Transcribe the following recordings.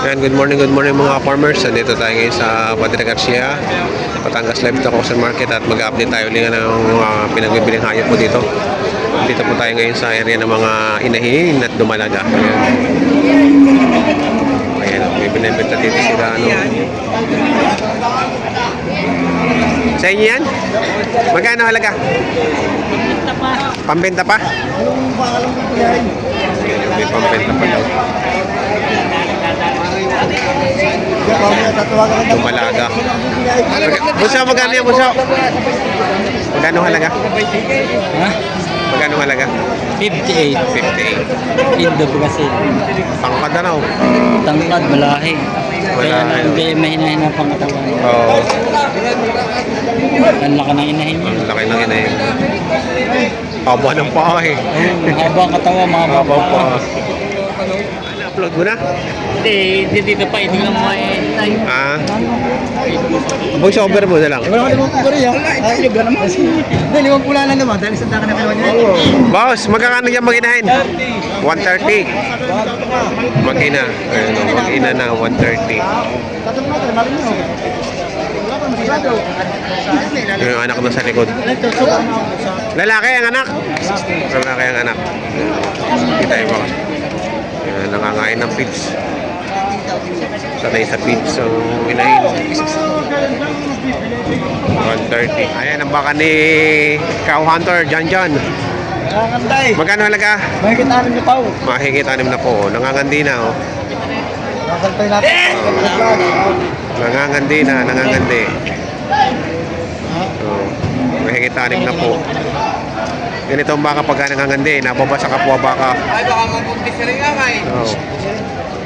Ayan, good morning mga farmers. Nandito tayo ngayon sa Padre Garcia, Batangas Livestock Auction Market at mag-update tayo ulit ng mga pinagbibiling hayop po dito. Dito po tayo ngayon sa area ng mga inahin at dumalaga. Ayan, may binibenta dito sila Sa inyo yan? Magkano halaga? Pambenta pa? May pambenta pa daw. Dumalaga. Buso, magkano yan, Buso? Magkano halaga? Ha? Magkano halaga? 58. 58. Indo po kasi. Pangkad na raw. Tangkad, malahi. Kaya Malahi. mahina-hina pang katawan. Oo. Ang laki ng inahin niya. Ang laki ng inahin. Haba ng paa eh. Haba ang katawan, mga Haba baba. ng paa. Upload mo na? Hindi, dito pa. Hindi lang may Ah. Voice over mo na lang. Wala ka naman po rin yan. Ayun ka naman. Hindi, limang pula lang naman. Dahil isang daka na katawan niya. Boss, magkakano yan mag-inahin? 130. Mag-ina. Ayun, mag-ina na 130. Yung anak na sa likod. Lalaki ang anak. Lalaki ang anak. Kita mo. Nangangain ng pigs. Sanay sa pigs. So, inahin. 130. Ayan ang baka ni Cow Hunter, John. Nanganday. Magkano halaga? Mahigit 6 na pao. Mahigit 6 na po. Nangangandi na. Oh. Nakalpay natin. Nangangandi na. Nangangandi. So, mahigit 6 na po. Ganito ang baka pagka nangangandi. Nababa sa kapwa baka. Ay, baka magbuntis rin nga nga eh. Oh.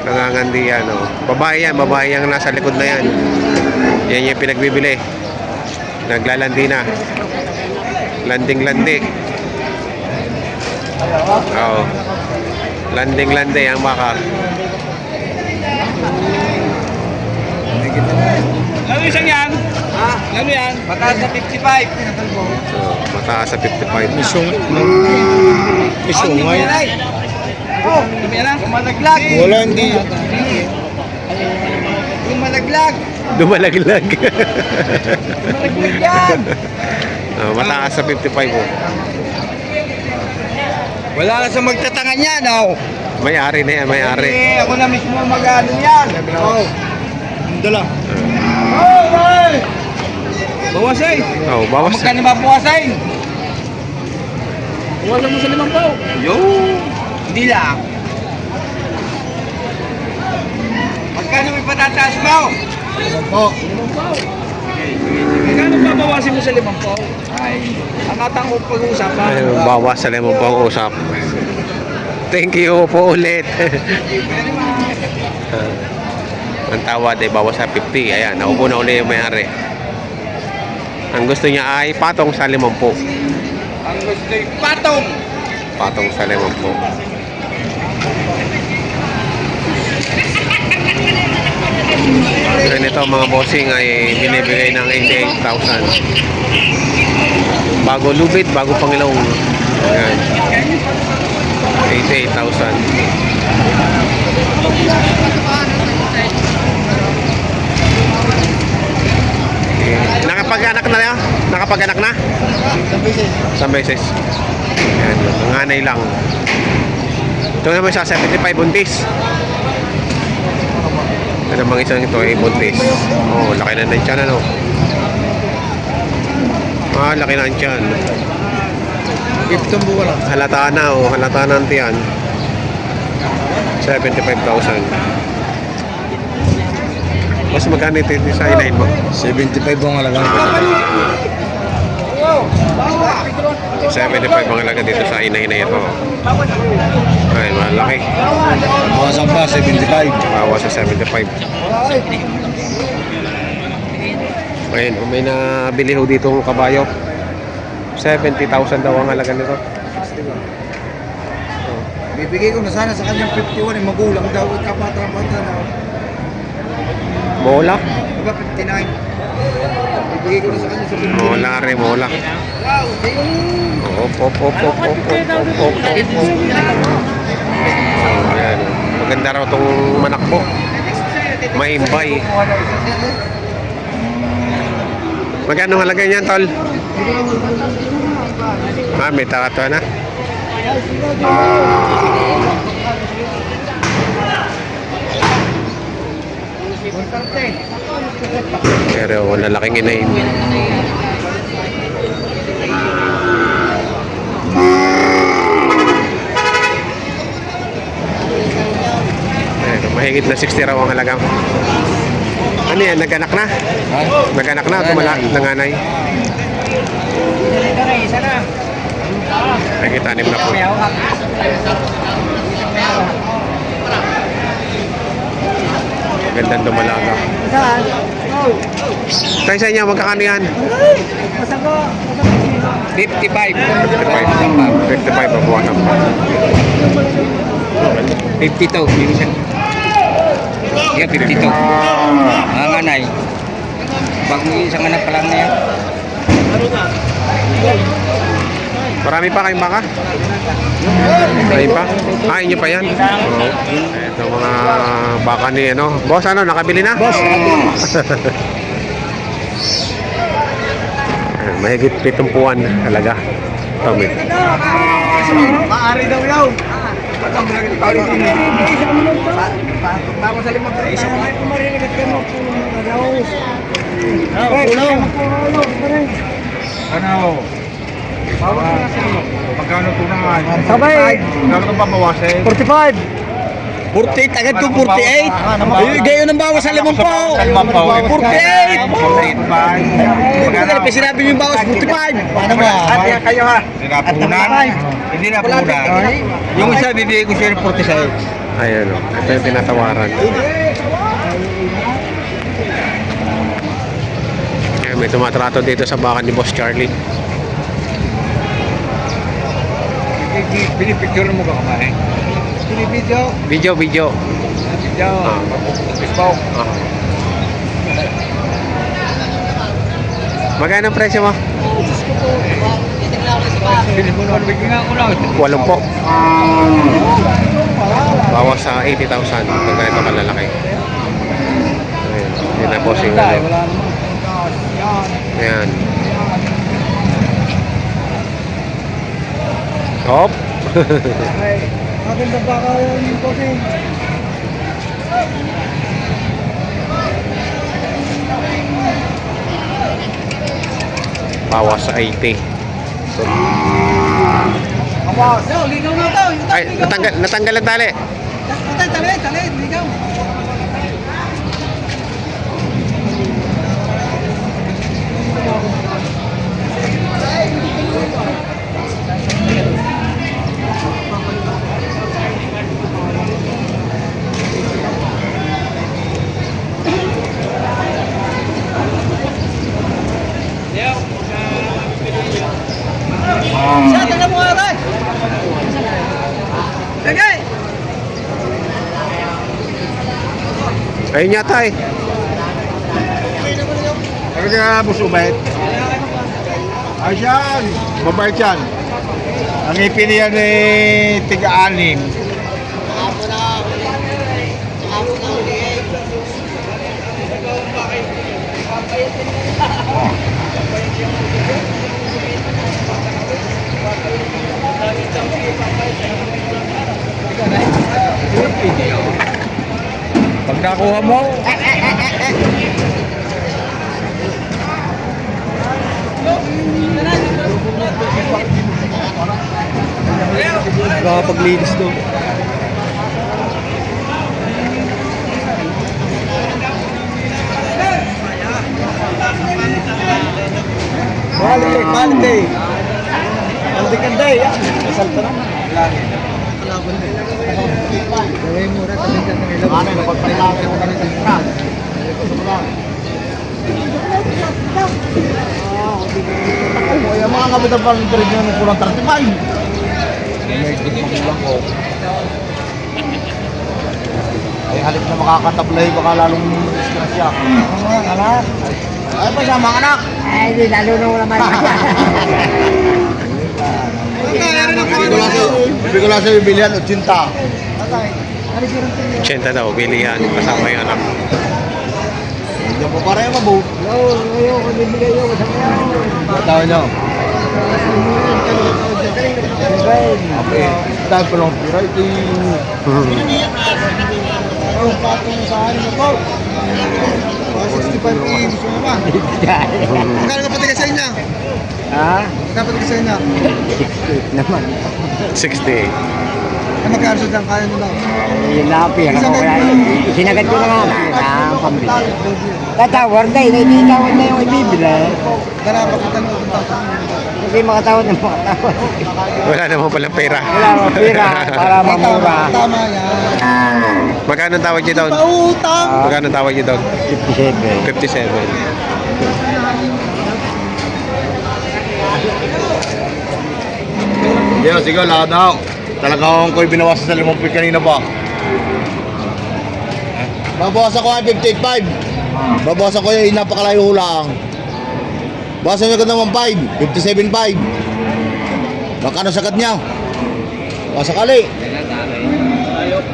Nangangandi yan. Oh. Babae yan. Babae yung nasa likod na yan. Yan yung pinagbibili. Naglalandi na. Landing-landi. Oh. Landing-landi ang baka. Ano isang yan? Ha? Ano yan? Mataas na 55. So, mataas sa 55. Isungay. Oh, malaglag. Wala, hindi. Yung malaglag. Dumalaglag. Malaglag yan. Oh, mataas sa 55 po. Wala na sa magtatangan yan, oh. May-ari na yan, may-ari. Eh, ako na mismo mag-ano yan. Oh. Dala. Oh, boy! Bawas eh. Oh, bawas. Magkano ba buwasin? Wala mo sa 5 pao. Yo! Hindi lang. Magkano may patataas mo? 5 pao. 5 pao. Magkano babawasin mo sa 5 pao? Ay, ang atang pag-uusapan. Ay, bawas sa lemon po ang usap. Thank you po ulit. Ang tawad ay bawas sa 50. Ayan, naupo na ulit yung may-ari. Ang gusto niya ay patong sa 50. Ang gusto ay patong. Patong sa 50. Ganito mga bossing ay binibigay ng 88,000. Bago lubid, bago pangilong. Ayan. 88,000. Nakapag-anak na yan? Nakapag-anak na? Isang beses. Ayan, nanganay lang. Ito naman sa 75 buntis. Ito namang isang ito ay buntis. Oh, laki na ng tiyan, ano? Ah, laki na ng tiyan. 15 buwan lang. Halata na, oh. Halata na ang tiyan. 75,000. Mas magkano ito sa inahin mo? 75 ang halaga. 75 ang halaga dito sa inahin na ito. Ay, malaki. Bawasan pa, 75. Bawas sa 75. Ayun, may nabili ho dito ng kabayo. 70,000 daw ang halaga nito. Bibigay ko na sana sa kanyang 51 eh, magulang daw, kapatra-patra na. Mola? Diba 59? Bibigay ko na sa kanya sa 51. Mola rin, mola. Op. Ayan. Maganda raw itong manak po. Maimbay. Magkano halaga niyan, tol? May takato na. Pero lalaking inahin. Mahigit na 60 raw ang halaga. Ano yan? Nag-anak na? Nag-anak na? Nanganay? Mahigit 6 na po. Gandang dumalaga. Tayo sa inyo, magkakano yan? 55. 55 ang buwan ng 52. Yeah, 52. Ang anay. Bagong isang anak pa lang na yan. Marami pa kayong baka? Marami pa? Kain nyo pa yan? Oo. Ito mga baka ni ano. Boss, ano? Nakabili na? Boss. Mahigit 70 talaga. Tommy. Maari daw yaw. Tapos sa limang presa. Ano? Magkano tunangan? Sabay. Magkano itong pabawasin? 45. 48 agad kung 48. Gayon ang bawas sa 5 po. 48. 48 ba? Magkano pa sinabi niyo yung bawas 45. Paano ba? At kayo ha? Hindi na punan. Yung isa bibigay ko siya ng 46. Ayan o. Ito yung tinatawaran. Ayan, may tumatrato dito sa baka ni Boss Charlie. Pinipicture mo ba kamay? Pinipidyo? Video. Video. Facebook. Magkano ang presyo mo? Bigyan nga ko lang. 8 po. Bawas sa 80,000. Ito ganito kalalaki. Ayan. Yan na boss yung ano. Ayan. Hop. Maganda ba kayo yung coffee? Bawas sa 80. Ligaw na ito. Ay, natanggal ang tali. Tali, ligaw. Siya, tingnan mo nga rin. Lagay. Ayun yata eh. Ano ka boss Ubay? Ay yan. Mabait yan. Ang ipin niya ni tiga-anim. Pag nakuha mo, Nakapaglinis to. Quality. Kanday. Kasalta naman. Gawin mo rin. Ano yung pagpalaki mo ganito yung pran? Yung mga kapitan pang trade nyo kulang 35. Medyo magulang ko. Ay halip na makakatablay baka lalong disgrasya. Anak. Ay pa sama anak. Ay di lalo na wala man. Bibigyan ko lang sa bibilihan 80. 80 daw, bilihan. Kasama yung anak. Hindi po pareho mabu. Tawag nyo. Okay. Dahil pa lang pira, ito yung... Ang patong sa ano na po. 65 PH naman. Magkano ka patigas sa inyo? Ha? Magkano patigas sa inyo? Naman. 68. Ay magkano sa dyan? Kaya nyo lang. Yun na ang pira ko. Sinagat ko na nga na pambili. Tatawar na eh. Hindi tawad na yung ibibila. Dapat kita nyo kung tatang. Kasi makatawad ng makatawad. Wala naman palang pera. Wala mga pira para mamura. Tama yan. Magkano ang tawad niyo doon? Pautang! Magkano ang tawad niyo doon? 57. 57. Yo, sige, lahat na. Talagang ko'y binawasan sa 5 kanina pa. Babawasan ko ang 58.5. Babawasan ko yung napakalayo lang. Bawasan niya ka naman 5. 57.5. Baka ano sagad niya? Sakali.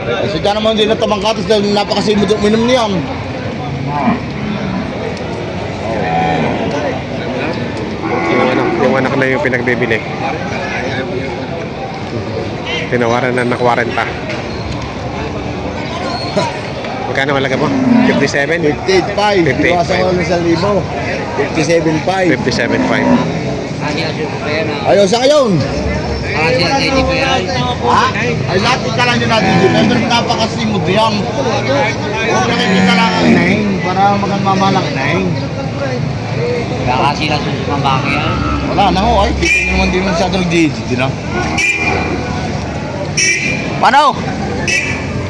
Kasi dyan naman din na tamangkatas dahil napakasimod yung minum niyan. Yung anak na yung pinagbibili. Tinawaran na ng 40. Magkano malaga mo? 57? 58.5. Bawasan ko lang sa 1,000. 57.5. 57.5. Ayun, sa ngayon. Ha? Ay, lahat ka lang yun natin dito. Pero napakasimod yan. Huwag nakikita lang ang inahin para magmamalang inahin. Baka sila susumang bakit yan. Wala na ho, ay. Kita nyo naman din naman sa nag-digit, di na? Paano?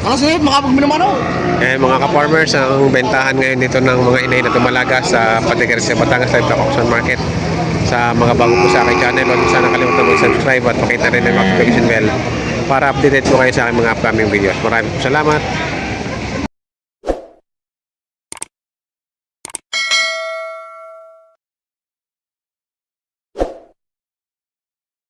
Ano sa'yo? Makapagminom ano? Eh mga ka-farmers, ang bentahan ngayon dito ng mga inay na tumalaga sa Patigares sa Batangas Live Auction Market. Sa mga bago po sa aking channel, huwag sana kalimutan mag-subscribe at pakita rin ang notification bell para updated po kayo sa aking mga upcoming videos. Maraming salamat.